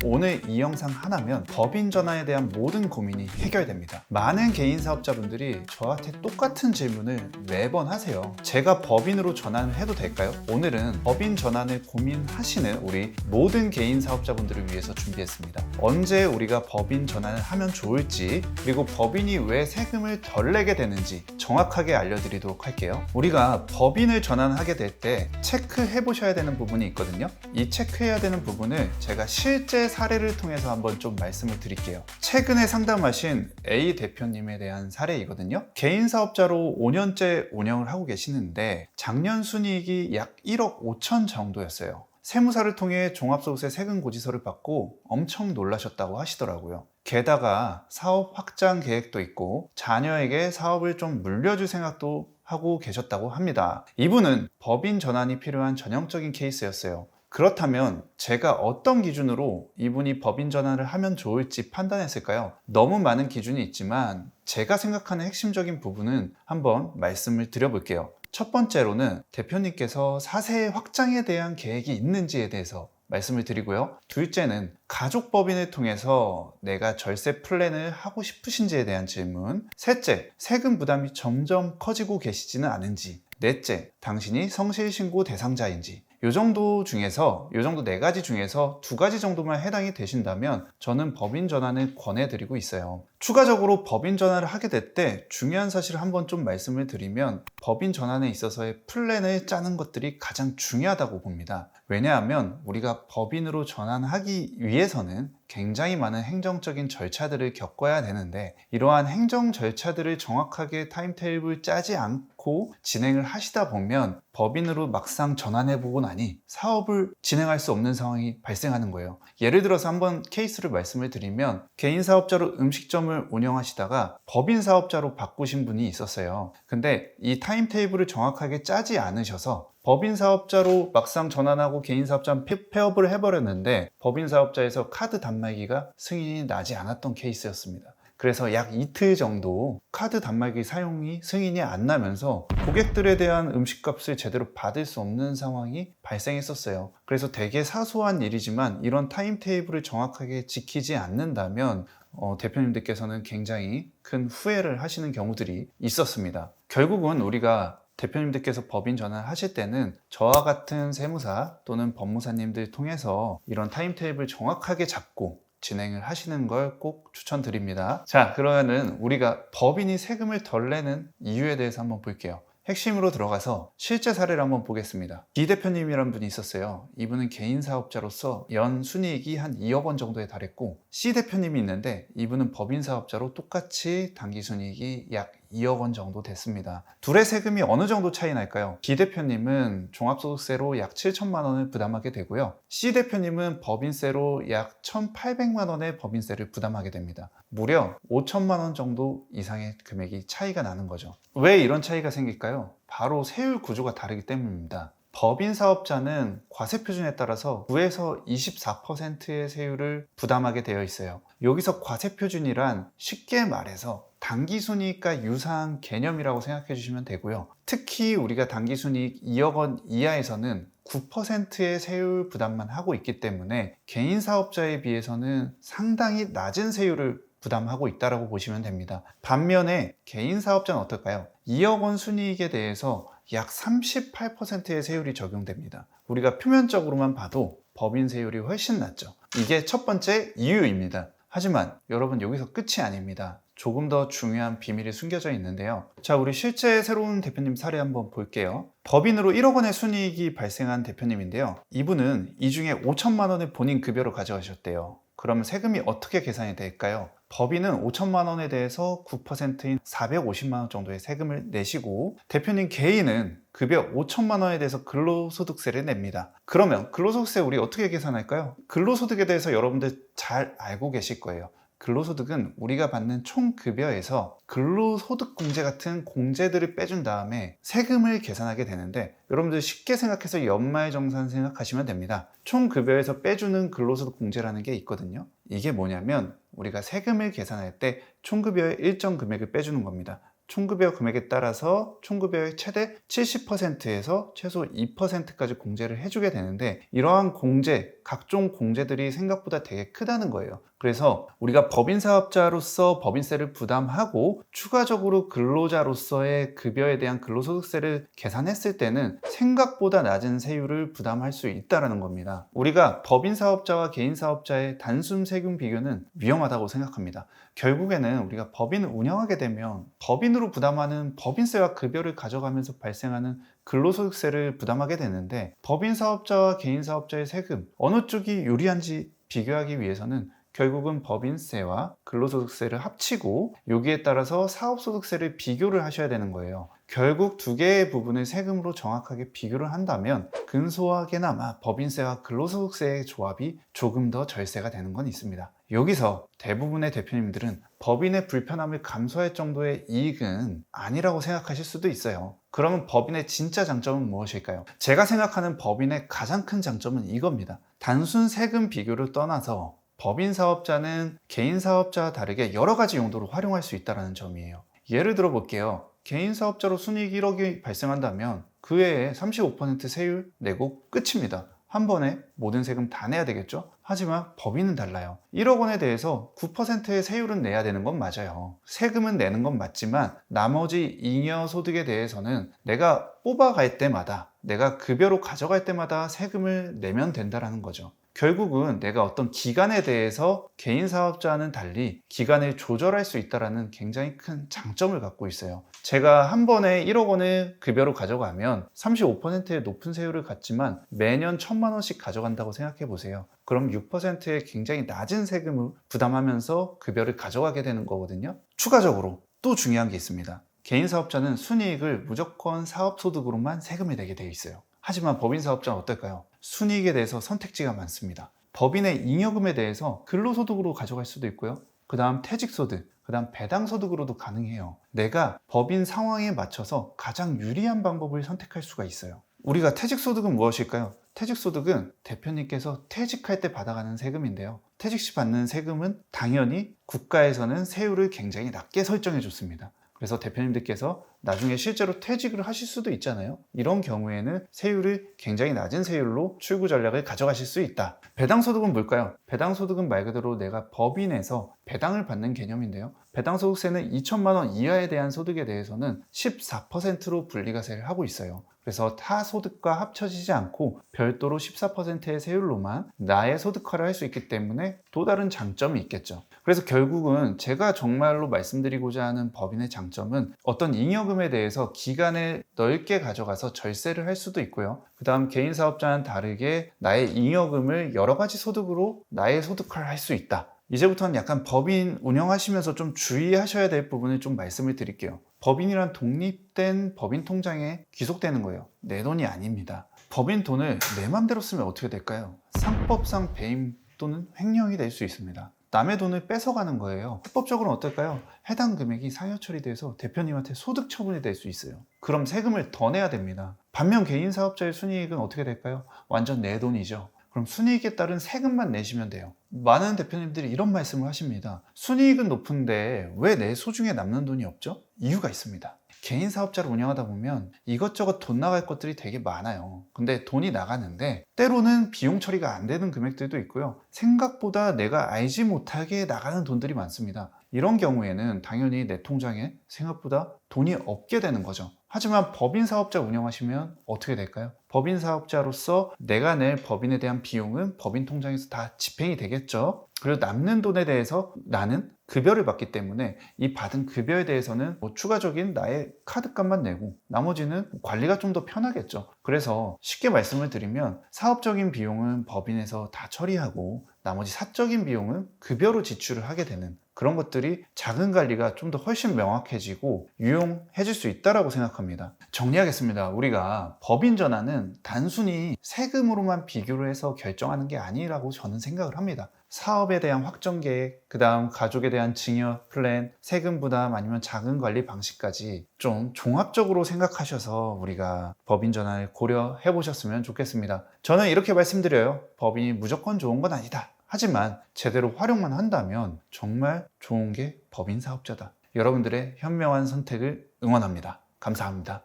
오늘 이 영상 하나면 법인 전환에 대한 모든 고민이 해결됩니다. 많은 개인 사업자분들이 저한테 똑같은 질문을 매번 하세요. 제가 법인으로 전환을 해도 될까요? 오늘은 법인 전환을 고민하시는 우리 모든 개인 사업자분들을 위해서 준비했습니다. 언제 우리가 법인 전환을 하면 좋을지, 그리고 법인이 왜 세금을 덜 내게 되는지 정확하게 알려드리도록 할게요. 우리가 법인을 전환하게 될 때 체크해 보셔야 되는 부분이 있거든요. 이 체크해야 되는 부분을 제가 실제 사례를 통해서 한번 좀 말씀을 드릴게요. 최근에 상담하신 A 대표님에 대한 사례이거든요. 개인 사업자로 5년째 운영을 하고 계시는데 작년 순이익이 약 1억 5천 정도였어요. 세무사를 통해 종합소득세 세금 고지서를 받고 엄청 놀라셨다고 하시더라고요. 게다가 사업 확장 계획도 있고 자녀에게 사업을 좀 물려줄 생각도 하고 계셨다고 합니다. 이분은 법인 전환이 필요한 전형적인 케이스였어요. 그렇다면 제가 어떤 기준으로 이분이 법인 전환을 하면 좋을지 판단했을까요? 너무 많은 기준이 있지만 제가 생각하는 핵심적인 부분은 한번 말씀을 드려볼게요. 첫 번째로는 대표님께서 사세 확장에 대한 계획이 있는지에 대해서 말씀을 드리고요. 둘째는 가족법인을 통해서 내가 절세 플랜을 하고 싶으신지에 대한 질문. 셋째, 세금 부담이 점점 커지고 계시지는 않은지. 넷째, 당신이 성실신고 대상자인지. 요 정도 네 가지 중에서 두 가지 정도만 해당이 되신다면 저는 법인 전환을 권해드리고 있어요. 추가적으로 법인 전환을 하게 될 때 중요한 사실을 한번 좀 말씀을 드리면 법인 전환에 있어서의 플랜을 짜는 것들이 가장 중요하다고 봅니다. 왜냐하면 우리가 법인으로 전환하기 위해서는 굉장히 많은 행정적인 절차들을 겪어야 되는데 이러한 행정 절차들을 정확하게 타임테이블 짜지 않고 진행을 하시다 보면 법인으로 막상 전환해보고 나니 사업을 진행할 수 없는 상황이 발생하는 거예요. 예를 들어서 한번 케이스를 말씀을 드리면 개인 사업자로 음식점을 운영하시다가 법인 사업자로 바꾸신 분이 있었어요. 근데 이 타임테이블을 정확하게 짜지 않으셔서 법인 사업자로 막상 전환하고 개인 사업자 폐업을 해버렸는데 법인 사업자에서 카드 단말기가 승인이 나지 않았던 케이스였습니다. 그래서 약 이틀 정도 카드 단말기 사용이 승인이 안 나면서 고객들에 대한 음식값을 제대로 받을 수 없는 상황이 발생했었어요. 그래서 되게 사소한 일이지만 이런 타임테이블을 정확하게 지키지 않는다면 대표님들께서는 굉장히 큰 후회를 하시는 경우들이 있었습니다. 결국은 우리가 대표님들께서 법인 전환을 하실 때는 저와 같은 세무사 또는 법무사님들 통해서 이런 타임테이블 정확하게 잡고 진행을 하시는 걸 꼭 추천드립니다. 자, 그러면은 우리가 법인이 세금을 덜 내는 이유에 대해서 한번 볼게요. 핵심으로 들어가서 실제 사례를 한번 보겠습니다. B 대표님이라는 분이 있었어요. 이분은 개인 사업자로서 연 순이익이 한 2억 원 정도에 달했고 C 대표님이 있는데 이분은 법인 사업자로 똑같이 당기 순이익이 약 2억 원 정도 됐습니다. 둘의 세금이 어느 정도 차이 날까요? B 대표님은 종합소득세로 약 7천만 원을 부담하게 되고요. C 대표님은 법인세로 약 1,800만 원의 법인세를 부담하게 됩니다. 무려 5천만 원 정도 이상의 금액이 차이가 나는 거죠. 왜 이런 차이가 생길까요? 바로 세율 구조가 다르기 때문입니다. 법인 사업자는 과세 표준에 따라서 9에서 24%의 세율을 부담하게 되어 있어요. 여기서 과세 표준이란 쉽게 말해서 당기순이익과 유사한 개념이라고 생각해 주시면 되고요. 특히 우리가 당기순이익 2억 원 이하에서는 9%의 세율 부담만 하고 있기 때문에 개인 사업자에 비해서는 상당히 낮은 세율을 부담하고 있다고 보시면 됩니다. 반면에 개인 사업자는 어떨까요? 2억 원 순이익에 대해서 약 38%의 세율이 적용됩니다. 우리가 표면적으로만 봐도 법인 세율이 훨씬 낮죠. 이게 첫 번째 이유입니다. 하지만 여러분 여기서 끝이 아닙니다. 조금 더 중요한 비밀이 숨겨져 있는데요. 자, 우리 실제 새로운 대표님 사례 한번 볼게요. 법인으로 1억 원의 순이익이 발생한 대표님인데요. 이분은 이 중에 5천만 원을 본인 급여로 가져가셨대요. 그러면 세금이 어떻게 계산이 될까요? 법인은 5천만 원에 대해서 9%인 450만 원 정도의 세금을 내시고 대표님 개인은 급여 5천만 원에 대해서 근로소득세를 냅니다. 그러면 근로소득세 우리 어떻게 계산할까요? 근로소득에 대해서 여러분들 잘 알고 계실 거예요. 근로소득은 우리가 받는 총급여에서 근로소득공제 같은 공제들을 빼준 다음에 세금을 계산하게 되는데 여러분들 쉽게 생각해서 연말정산 생각하시면 됩니다. 총급여에서 빼주는 근로소득공제라는 게 있거든요. 이게 뭐냐면 우리가 세금을 계산할 때 총급여의 일정 금액을 빼주는 겁니다. 총급여 금액에 따라서 총급여의 최대 70%에서 최소 2%까지 공제를 해주게 되는데 이러한 공제, 각종 공제들이 생각보다 되게 크다는 거예요. 그래서 우리가 법인 사업자로서 법인세를 부담하고 추가적으로 근로자로서의 급여에 대한 근로소득세를 계산했을 때는 생각보다 낮은 세율을 부담할 수 있다는 겁니다. 우리가 법인 사업자와 개인 사업자의 단순 세금 비교는 위험하다고 생각합니다. 결국에는 우리가 법인을 운영하게 되면 법인으로 부담하는 법인세와 급여를 가져가면서 발생하는 근로소득세를 부담하게 되는데, 법인 사업자와 개인 사업자의 세금 어느 쪽이 유리한지 비교하기 위해서는 결국은 법인세와 근로소득세를 합치고 여기에 따라서 사업소득세를 비교를 하셔야 되는 거예요. 결국 두 개의 부분을 세금으로 정확하게 비교를 한다면 근소하게나마 법인세와 근로소득세의 조합이 조금 더 절세가 되는 건 있습니다. 여기서 대부분의 대표님들은 법인의 불편함을 감수할 정도의 이익은 아니라고 생각하실 수도 있어요. 그러면 법인의 진짜 장점은 무엇일까요? 제가 생각하는 법인의 가장 큰 장점은 이겁니다. 단순 세금 비교를 떠나서 법인 사업자는 개인 사업자와 다르게 여러 가지 용도로 활용할 수 있다는 점이에요. 예를 들어 볼게요. 개인 사업자로 순이익 1억이 발생한다면 그 해에 35% 세율 내고 끝입니다. 한 번에 모든 세금 다 내야 되겠죠? 하지만 법인은 달라요. 1억 원에 대해서 9%의 세율은 내야 되는 건 맞아요. 세금은 내는 건 맞지만 나머지 잉여 소득에 대해서는 내가 뽑아갈 때마다, 내가 급여로 가져갈 때마다 세금을 내면 된다는 거죠. 결국은 내가 어떤 기간에 대해서 개인 사업자와는 달리 기간을 조절할 수 있다는 굉장히 큰 장점을 갖고 있어요. 제가 한 번에 1억 원을 급여로 가져가면 35%의 높은 세율을 갖지만 매년 1,000만 원씩 가져간다고 생각해 보세요. 그럼 6%의 굉장히 낮은 세금을 부담하면서 급여를 가져가게 되는 거거든요. 추가적으로 또 중요한 게 있습니다. 개인 사업자는 순이익을 무조건 사업소득으로만 세금을 내게 되어 있어요. 하지만 법인 사업자는 어떨까요? 순이익에 대해서 선택지가 많습니다. 법인의 잉여금에 대해서 근로소득으로 가져갈 수도 있고요. 그 다음 퇴직소득, 그 다음 배당소득으로도 가능해요. 내가 법인 상황에 맞춰서 가장 유리한 방법을 선택할 수가 있어요. 우리가 퇴직소득은 무엇일까요? 퇴직소득은 대표님께서 퇴직할 때 받아가는 세금인데요. 퇴직 시 받는 세금은 당연히 국가에서는 세율을 굉장히 낮게 설정해 줬습니다. 그래서 대표님들께서 나중에 실제로 퇴직을 하실 수도 있잖아요. 이런 경우에는 세율을 굉장히 낮은 세율로 출구 전략을 가져가실 수 있다. 배당소득은 뭘까요? 배당소득은 말 그대로 내가 법인에서 배당을 받는 개념인데요. 배당소득세는 2천만 원 이하에 대한 소득에 대해서는 14%로 분리과세를 하고 있어요. 그래서 타 소득과 합쳐지지 않고 별도로 14%의 세율로만 나의 소득화를 할 수 있기 때문에 또 다른 장점이 있겠죠. 그래서 결국은 제가 정말로 말씀드리고자 하는 법인의 장점은 어떤 잉여금에 대해서 기간을 넓게 가져가서 절세를 할 수도 있고요. 그 다음 개인 사업자와는 다르게 나의 잉여금을 여러 가지 소득으로 나의 소득화를 할 수 있다. 이제부터는 약간 법인 운영하시면서 좀 주의하셔야 될 부분을 좀 말씀을 드릴게요. 법인이란 독립된 법인 통장에 귀속되는 거예요. 내 돈이 아닙니다. 법인 돈을 내 맘대로 쓰면 어떻게 될까요? 상법상 배임 또는 횡령이 될 수 있습니다. 남의 돈을 뺏어가는 거예요. 합법적으로는 어떨까요? 해당 금액이 상여 처리돼서 대표님한테 소득 처분이 될 수 있어요. 그럼 세금을 더 내야 됩니다. 반면 개인 사업자의 순이익은 어떻게 될까요? 완전 내 돈이죠. 그럼 순이익에 따른 세금만 내시면 돼요. 많은 대표님들이 이런 말씀을 하십니다. 순이익은 높은데 왜 내 소중에 남는 돈이 없죠? 이유가 있습니다. 개인 사업자를 운영하다 보면 이것저것 돈 나갈 것들이 되게 많아요. 근데 돈이 나가는데 때로는 비용 처리가 안 되는 금액들도 있고요. 생각보다 내가 알지 못하게 나가는 돈들이 많습니다. 이런 경우에는 당연히 내 통장에 생각보다 돈이 없게 되는 거죠. 하지만 법인 사업자 운영하시면 어떻게 될까요? 법인 사업자로서 내가 낼 법인에 대한 비용은 법인 통장에서 다 집행이 되겠죠. 그리고 남는 돈에 대해서 나는 급여를 받기 때문에 이 받은 급여에 대해서는 추가적인 나의 카드값만 내고 나머지는 관리가 좀 더 편하겠죠. 그래서 쉽게 말씀을 드리면 사업적인 비용은 법인에서 다 처리하고 나머지 사적인 비용은 급여로 지출을 하게 되는 그런 것들이 자금 관리가 좀 더 훨씬 명확해지고 유용해질 수 있다고 생각합니다. 정리하겠습니다. 우리가 법인 전환은 단순히 세금으로만 비교를 해서 결정하는 게 아니라고 저는 생각을 합니다. 사업에 대한 확정 계획, 그 다음 가족에 대한 증여 플랜, 세금 부담 아니면 자금 관리 방식까지 좀 종합적으로 생각하셔서 우리가 법인 전환을 고려해 보셨으면 좋겠습니다. 저는 이렇게 말씀드려요. 법인이 무조건 좋은 건 아니다. 하지만 제대로 활용만 한다면 정말 좋은 게 법인 사업자다. 여러분들의 현명한 선택을 응원합니다. 감사합니다.